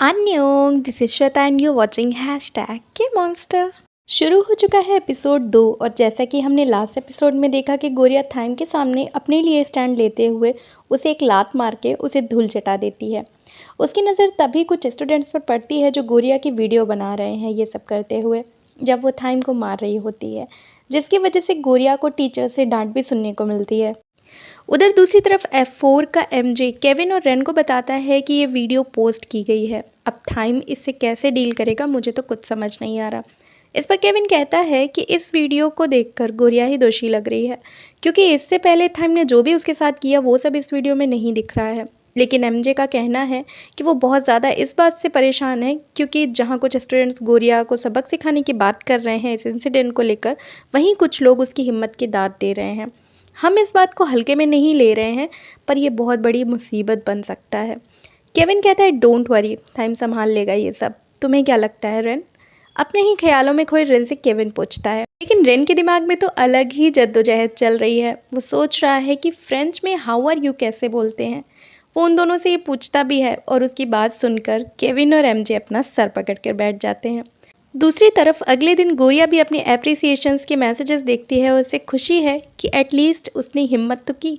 अन्योंग this is Shweta and you watching hashtag K monster. शुरू हो चुका है एपिसोड 2 और जैसा कि हमने लास्ट एपिसोड में देखा कि गोरिया थाइम के सामने अपने लिए स्टैंड लेते हुए उसे एक लात मार के उसे धूल चटा देती है। उसकी नज़र तभी कुछ स्टूडेंट्स पर पड़ती है जो गोरिया की वीडियो बना रहे हैं ये सब करते हुए, जब वो थाइम को मार रही होती है, जिसकी वजह से गोरिया को टीचर से डांट भी सुनने को मिलती है। उधर दूसरी तरफ F4 का MJ केविन और रेन को बताता है कि ये वीडियो पोस्ट की गई है। अब थाइम इससे कैसे डील करेगा, मुझे तो कुछ समझ नहीं आ रहा। इस पर केविन कहता है कि इस वीडियो को देखकर गोरिया ही दोषी लग रही है, क्योंकि इससे पहले थाइम ने जो भी उसके साथ किया वो सब इस वीडियो में नहीं दिख रहा है। लेकिन MJ का कहना है कि वो बहुत ज़्यादा इस बात से परेशान है, क्योंकि जहाँ कुछ स्टूडेंट्स गोरिया को सबक सिखाने की बात कर रहे हैं इस इंसिडेंट को लेकर, वहीं कुछ लोग उसकी हिम्मत की दाद दे रहे हैं। हम इस बात को हल्के में नहीं ले रहे हैं, पर यह बहुत बड़ी मुसीबत बन सकता है। केविन कहता है डोंट वरी, टाइम संभाल लेगा ये सब। तुम्हें क्या लगता है रेन? अपने ही ख्यालों में खोए रेन से केविन पूछता है। लेकिन रेन के दिमाग में तो अलग ही जद्दोजहद चल रही है। वो सोच रहा है कि फ्रेंच में हाउ आर यू कैसे बोलते हैं। वो उन दोनों से ये पूछता भी है और उसकी बात सुनकर केविन और MJ अपना सर पकड़ कर बैठ जाते हैं। दूसरी तरफ अगले दिन गोरिया भी अपनी एप्रिसिएशंस के मैसेजेस देखती है और उसे खुशी है कि एटलीस्ट उसने हिम्मत तो की।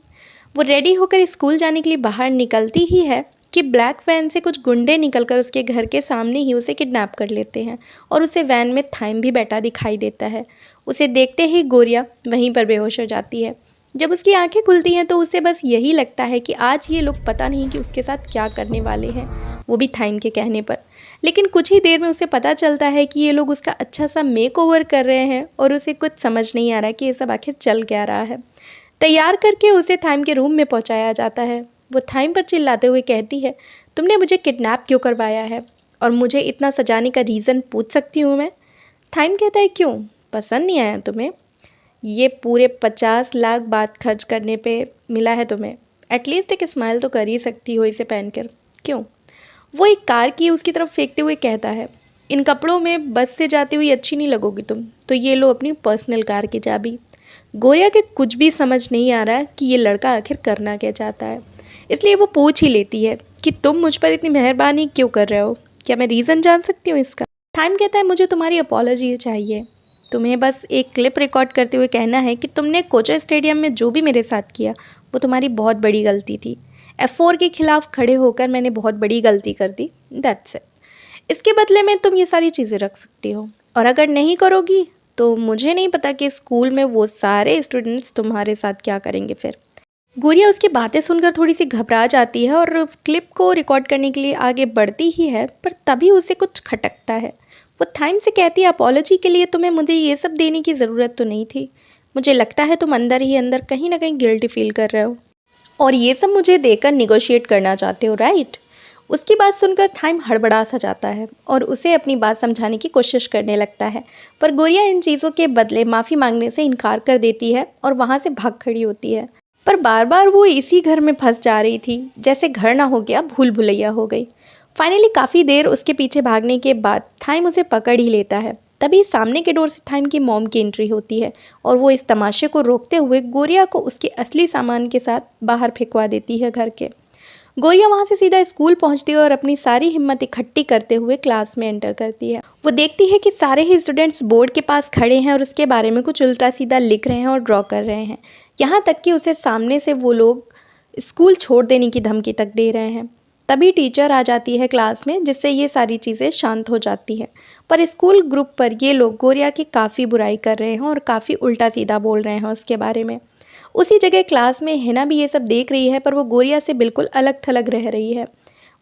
वो रेडी होकर स्कूल जाने के लिए बाहर निकलती ही है कि ब्लैक वैन से कुछ गुंडे निकलकर उसके घर के सामने ही उसे किडनैप कर लेते हैं और उसे वैन में थाइम भी बैठा दिखाई देता है। उसे देखते ही गोरिया वहीं पर बेहोश हो जाती है। जब उसकी आंखें खुलती हैं तो उसे बस यही लगता है कि आज ये लोग पता नहीं कि उसके साथ क्या करने वाले हैं, वो भी थाइम के कहने पर। लेकिन कुछ ही देर में उसे पता चलता है कि ये लोग उसका अच्छा सा मेक ओवर कर रहे हैं और उसे कुछ समझ नहीं आ रहा कि ये सब आखिर चल क्या रहा है। तैयार करके उसे थाइम के रूम में पहुंचाया जाता है। वो थाइम पर चिल्लाते हुए कहती है, तुमने मुझे किडनैप क्यों करवाया है और मुझे इतना सजाने का रीज़न पूछ सकती हूँ मैं? थाइम कहता है क्यों, पसंद नहीं आया तुम्हें? ये पूरे 50 लाख बात खर्च करने पे मिला है तुम्हें, एटलीस्ट एक स्माइल तो कर ही सकती हो इसे पहनकर, क्यों? वो एक कार की उसकी तरफ फेंकते हुए कहता है, इन कपड़ों में बस से जाती हुई अच्छी नहीं लगोगी तुम, तो ये लो अपनी पर्सनल कार की चाबी। गोरिया के कुछ भी समझ नहीं आ रहा कि ये लड़का आखिर करना क्या चाहता है, इसलिए वो पूछ ही लेती है कि तुम मुझ पर इतनी मेहरबानी क्यों कर रहे हो, क्या मैं रीज़न जान सकती हूँ इसका? टाइम कहता है मुझे तुम्हारी अपॉलॉजी चाहिए। तुम्हें बस एक क्लिप रिकॉर्ड करते हुए कहना है कि तुमने कोचा स्टेडियम में जो भी मेरे साथ किया वो तुम्हारी बहुत बड़ी गलती थी। F4 के खिलाफ खड़े होकर मैंने बहुत बड़ी गलती कर दी, दैट्स इट। इसके बदले में तुम ये सारी चीज़ें रख सकती हो, और अगर नहीं करोगी तो मुझे नहीं पता कि स्कूल में वो सारे स्टूडेंट्स तुम्हारे साथ क्या करेंगे फिर। गोरिया उसकी बातें सुनकर थोड़ी सी घबरा जाती है और क्लिप को रिकॉर्ड करने के लिए आगे बढ़ती ही है, पर तभी उसे कुछ खटकता है। वो थाइम से कहती है अपॉलॉजी के लिए तुम्हें मुझे ये सब देने की ज़रूरत तो नहीं थी। मुझे लगता है तुम अंदर ही अंदर कहीं ना कहीं गिल्टी फील कर रहे हो और ये सब मुझे देकर निगोशिएट करना चाहते हो, राइट? उसकी बात सुनकर थाइम हड़बड़ा सा जाता है और उसे अपनी बात समझाने की कोशिश करने लगता है, पर गोरिया इन चीज़ों के बदले माफ़ी मांगने से इनकार कर देती है और वहाँ से भाग खड़ी होती है। पर बार बार वो इसी घर में फंस जा रही थी, जैसे घर ना हो गया भूल भुलैया हो गई। फाइनली काफ़ी देर उसके पीछे भागने के बाद थाइम उसे पकड़ ही लेता है। तभी सामने के डोर से थाइम की मॉम की एंट्री होती है और वो इस तमाशे को रोकते हुए गोरिया को उसके असली सामान के साथ बाहर फेंकवा देती है घर के। गोरिया वहाँ से सीधा स्कूल पहुँचती है और अपनी सारी हिम्मत इकट्ठी करते हुए क्लास में एंटर करती है। वो देखती है कि सारे ही स्टूडेंट्स बोर्ड के पास खड़े हैं और उसके बारे में कुछ उल्टा सीधा लिख रहे हैं और ड्रॉ कर रहे हैं। यहाँ तक कि उसे सामने से वो लोग स्कूल छोड़ देने की धमकी तक दे रहे हैं। तभी टीचर आ जाती है क्लास में, जिससे ये सारी चीज़ें शांत हो जाती हैं। पर स्कूल ग्रुप पर ये लोग गोरिया की काफ़ी बुराई कर रहे हैं और काफ़ी उल्टा सीधा बोल रहे हैं उसके बारे में। उसी जगह क्लास में हिना भी ये सब देख रही है, पर वो गोरिया से बिल्कुल अलग थलग रह रही है।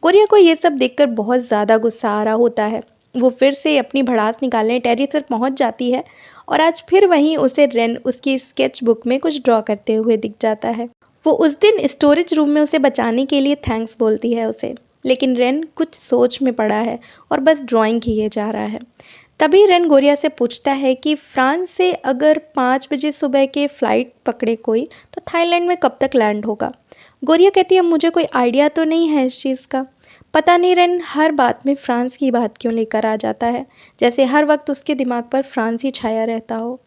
गोरिया को ये सब देखकर बहुत ज़्यादा गुस्सा आ रहा होता है। वो फिर से अपनी भड़ास निकालने टेरेस पर पहुँच जाती है और आज फिर वहीं उसे रेन उसकी स्केच बुक में कुछ ड्रॉ करते हुए दिख जाता है। वो उस दिन स्टोरेज रूम में उसे बचाने के लिए थैंक्स बोलती है उसे, लेकिन रेन कुछ सोच में पड़ा है और बस ड्राइंग किए जा रहा है। तभी रेन गोरिया से पूछता है कि फ्रांस से अगर 5 बजे सुबह के फ़्लाइट पकड़े कोई तो थाईलैंड में कब तक लैंड होगा? गोरिया कहती है मुझे कोई आइडिया तो नहीं है इस चीज़ का। पता नहीं रेन हर बात में फ्रांस की बात क्यों लेकर आ जाता है, जैसे हर वक्त उसके दिमाग पर फ्रांस ही छाया रहता हो।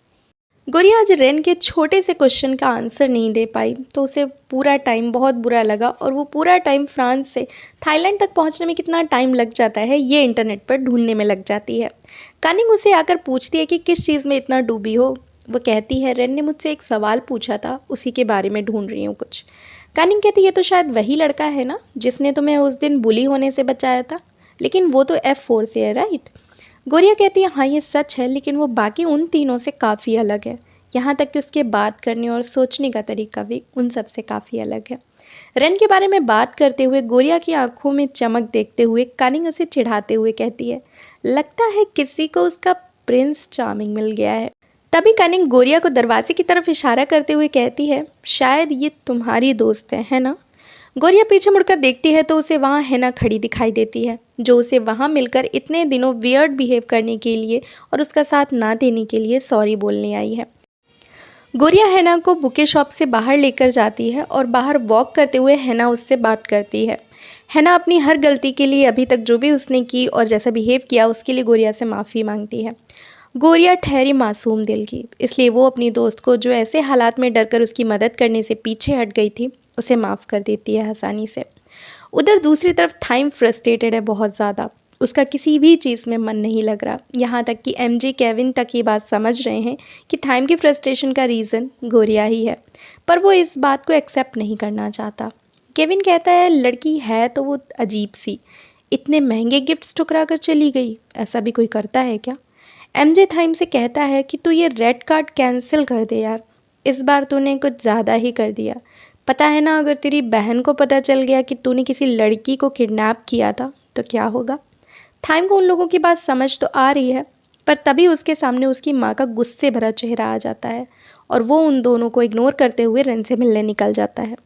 गोरिया आज रेन के छोटे से क्वेश्चन का आंसर नहीं दे पाई तो उसे पूरा टाइम बहुत बुरा लगा और वो पूरा टाइम फ्रांस से थाईलैंड तक पहुंचने में कितना टाइम लग जाता है ये इंटरनेट पर ढूंढने में लग जाती है। कानिंग उसे आकर पूछती है कि किस चीज़ में इतना डूबी हो। वो कहती है रेन ने मुझसे एक सवाल पूछा था, उसी के बारे में ढूंढ रही हूँ कुछ। कानिंग कहती है ये तो शायद वही लड़का है ना जिसने तुम्हें उस दिन बुली होने से बचाया था, लेकिन वो तो F4 से है राइट। गोरिया कहती है हाँ ये सच है, लेकिन वो बाकी उन तीनों से काफ़ी अलग है। यहाँ तक कि उसके बात करने और सोचने का तरीका भी उन सब से काफ़ी अलग है। रेन के बारे में बात करते हुए गोरिया की आंखों में चमक देखते हुए कानिंग उसे चिढ़ाते हुए कहती है लगता है किसी को उसका प्रिंस चार्मिंग मिल गया है। तभी कानिंग गोरिया को दरवाजे की तरफ इशारा करते हुए कहती है शायद ये तुम्हारी दोस्त है ना। गोरिया पीछे मुड़कर देखती है तो उसे वहाँ हैना खड़ी दिखाई देती है, जो उसे वहाँ मिलकर इतने दिनों वियर्ड बिहेव करने के लिए और उसका साथ ना देने के लिए सॉरी बोलने आई है। गोरिया हैना को बुके शॉप से बाहर लेकर जाती है और बाहर वॉक करते हुए हैना उससे बात करती है। हैना अपनी हर गलती के लिए अभी तक जो भी उसने की और जैसा बिहेव किया उसके लिए गोरिया से माफ़ी मांगती है। गोरिया ठहरी मासूम दिल की, इसलिए वो अपनी दोस्त को जो ऐसे हालात में डरकर उसकी मदद करने से पीछे हट गई थी उसे माफ़ कर देती है आसानी से। उधर दूसरी तरफ थाइम फ्रस्ट्रेटेड है बहुत ज़्यादा, उसका किसी भी चीज़ में मन नहीं लग रहा। यहाँ तक कि एमजे केविन तक ये बात समझ रहे हैं कि थाइम की फ्रस्ट्रेशन का रीज़न गोरिया ही है, पर वो इस बात को एक्सेप्ट नहीं करना चाहता। केविन कहता है लड़की है तो वो अजीब सी, इतने महंगे गिफ्ट्स ठुकरा कर चली गई, ऐसा भी कोई करता है क्या। एमजे थाइम से कहता है कि तू ये रेड कार्ड कैंसिल कर दे यार, इस बार तूने कुछ ज़्यादा ही कर दिया। पता है ना अगर तेरी बहन को पता चल गया कि तूने किसी लड़की को किडनैप किया था तो क्या होगा। थाइम को उन लोगों की बात समझ तो आ रही है, पर तभी उसके सामने उसकी माँ का गुस्से भरा चेहरा आ जाता है और वो उन दोनों को इग्नोर करते हुए रेन से मिलने निकल जाता है।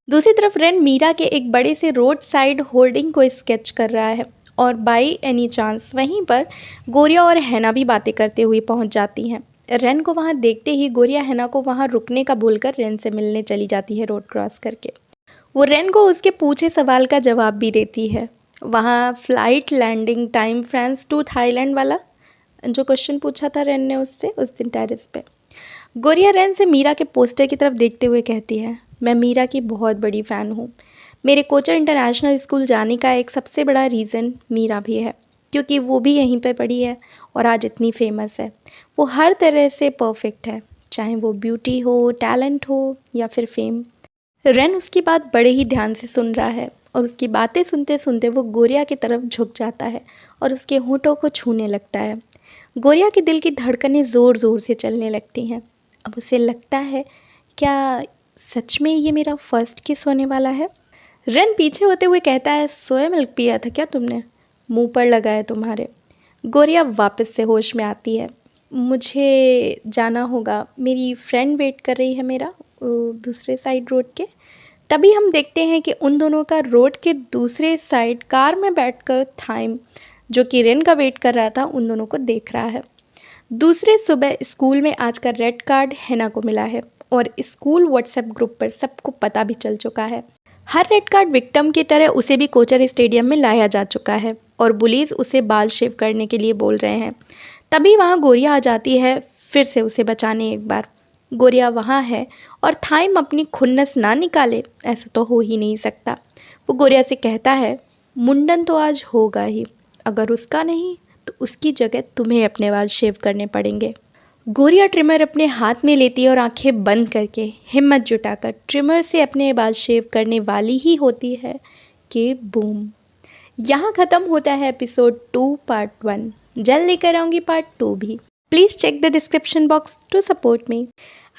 दूसरी तरफ रेन मीरा के एक बड़े से रोड साइड होल्डिंग को स्केच कर रहा है और बाई एनी चांस वहीं पर गोरिया और हैना भी बातें करते हुए पहुंच जाती हैं। रेन को वहां देखते ही गोरिया हैना को वहां रुकने का बोलकर रेन से मिलने चली जाती है रोड क्रॉस करके। वो रेन को उसके पूछे सवाल का जवाब भी देती है। वहाँ flight landing time France to Thailand वाला जो क्वेश्चन पूछा था रेन ने उससे उस दिन टेरेस पे। गोरिया रेन से मीरा के पोस्टर की तरफ देखते हुए कहती है मैं मीरा की बहुत बड़ी फ़ैन हूँ। मेरे कोचर इंटरनेशनल स्कूल जाने का एक सबसे बड़ा रीज़न मीरा भी है, क्योंकि वो भी यहीं पे पढ़ी है और आज इतनी फेमस है। वो हर तरह से परफेक्ट है, चाहे वो ब्यूटी हो, टैलेंट हो या फिर फेम। रेन उसकी बात बड़े ही ध्यान से सुन रहा है और उसकी बातें सुनते सुनते वो गोरिया की तरफ झुक जाता है और उसके होंठों को छूने लगता है। गोरिया के दिल की धड़कनें ज़ोर ज़ोर से चलने लगती हैं। अब उसे लगता है क्या सच में ये मेरा फर्स्ट किस होने वाला है। रेन पीछे होते हुए कहता है सोया मिल्क पिया था क्या तुमने, मुंह पर लगा है तुम्हारे। गोरिया वापस से होश में आती है। मुझे जाना होगा, मेरी फ्रेंड वेट कर रही है मेरा दूसरे साइड रोड के। तभी हम देखते हैं कि उन दोनों का रोड के दूसरे साइड कार में बैठकर थाइम, जो कि रेन का वेट कर रहा था, उन दोनों को देख रहा है। दूसरे सुबह स्कूल में आज का रेड कार्ड हैना को मिला है और स्कूल व्हाट्सएप ग्रुप पर सबको पता भी चल चुका है। हर रेड कार्ड विक्टिम की तरह उसे भी कोचर स्टेडियम में लाया जा चुका है और पुलिस उसे बाल शेव करने के लिए बोल रहे हैं। तभी वहाँ गोरिया आ जाती है फिर से उसे बचाने। एक बार गोरिया वहाँ है और थाइम अपनी खुन्नस ना निकाले ऐसा तो हो ही नहीं सकता। वो गोरिया से कहता है मुंडन तो आज होगा ही, अगर उसका नहीं तो उसकी जगह तुम्हें अपने बाल शेव करने पड़ेंगे। गोरिया ट्रिमर अपने हाथ में लेती है और आंखें बंद करके हिम्मत जुटाकर ट्रिमर से अपने बाल शेव करने वाली ही होती है कि बूम, यहाँ ख़त्म होता है एपिसोड 2 पार्ट 1। जल्द लेकर आऊँगी पार्ट 2 भी। Please check the description box to support me.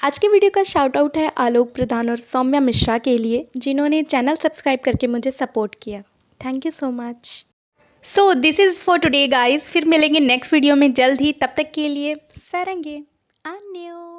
आज के वीडियो का शाउट आउट है आलोक प्रधान और सौम्या मिश्रा के लिए, जिन्होंने चैनल सब्सक्राइब करके मुझे सपोर्ट किया। Thank you so much. So this is for today guys, फिर मिलेंगे नेक्स्ट वीडियो में जल्द ही, तब तक के लिए सारंगे अन्यो।